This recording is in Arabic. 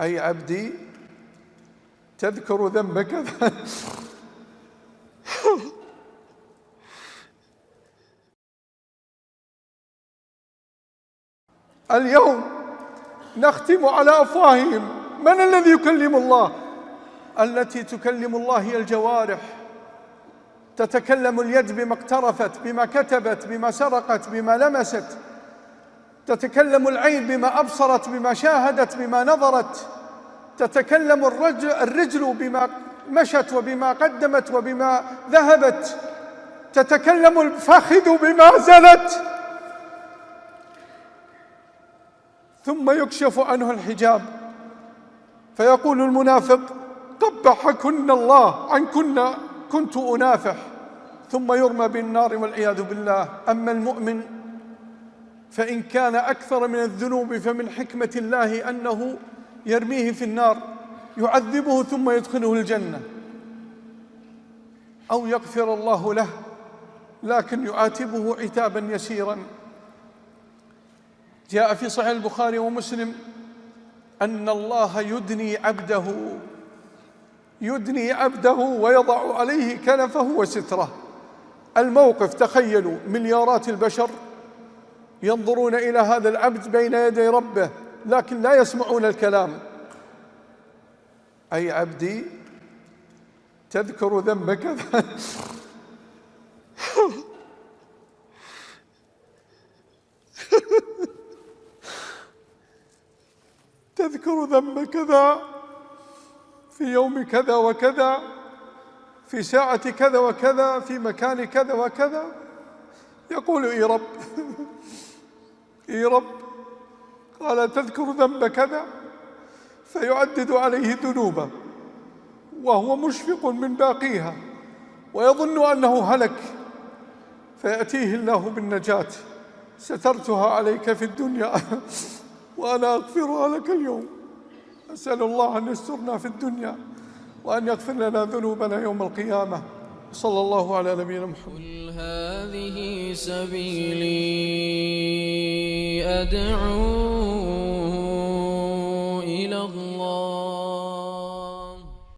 أي عبدي تذكر ذنب كذا. اليوم نختم على أفواههم. من الذي يكلم الله؟ التي تكلم الله هي الجوارح. تتكلم اليد بما اقترفت، بما كتبت، بما سرقت، بما لمست. تتكلم العين بما أبصرت، بما شاهدت، بما نظرت. تتكلم الرجل بما مشت وبما قدمت وبما ذهبت. تتكلم الفخذ بما زلت. ثم يكشف عنه الحجاب فيقول المنافق: قبحكن الله، عنكن كنت أنافح. ثم يرمى بالنار والعياذ بالله. أما المؤمن فإن كان أكثر من الذنوب فمن حكمة الله أنه يرميه في النار يعذبه ثم يدخله الجنة، أو يغفر الله له لكن يعاتبه عتابا يسيرا. جاء في صحيح البخاري ومسلم أن الله يدني عبده ويضع عليه كنفه وستره. الموقف تخيلوا: مليارات البشر ينظرون إلى هذا العبد بين يدي ربه لكن لا يسمعون الكلام. أي عبدي تذكر ذنب كذا. تذكر ذنب كذا في يوم كذا وكذا، في ساعة كذا وكذا، في مكان كذا وكذا. يقول: إي رب، إي رب. قال: تذكر ذنب كذا، فيعدد عليه ذنوبه وهو مشفق من باقيها ويظن أنه هلك، فيأتيه الله بالنجاة: سترتها عليك في الدنيا وأنا أغفرها لك اليوم. أسأل الله أن يسترنا في الدنيا وأن يغفر لنا ذنوبنا يوم القيامة. صلى الله على نبينا محمد. قل هذه سبيلي أدعو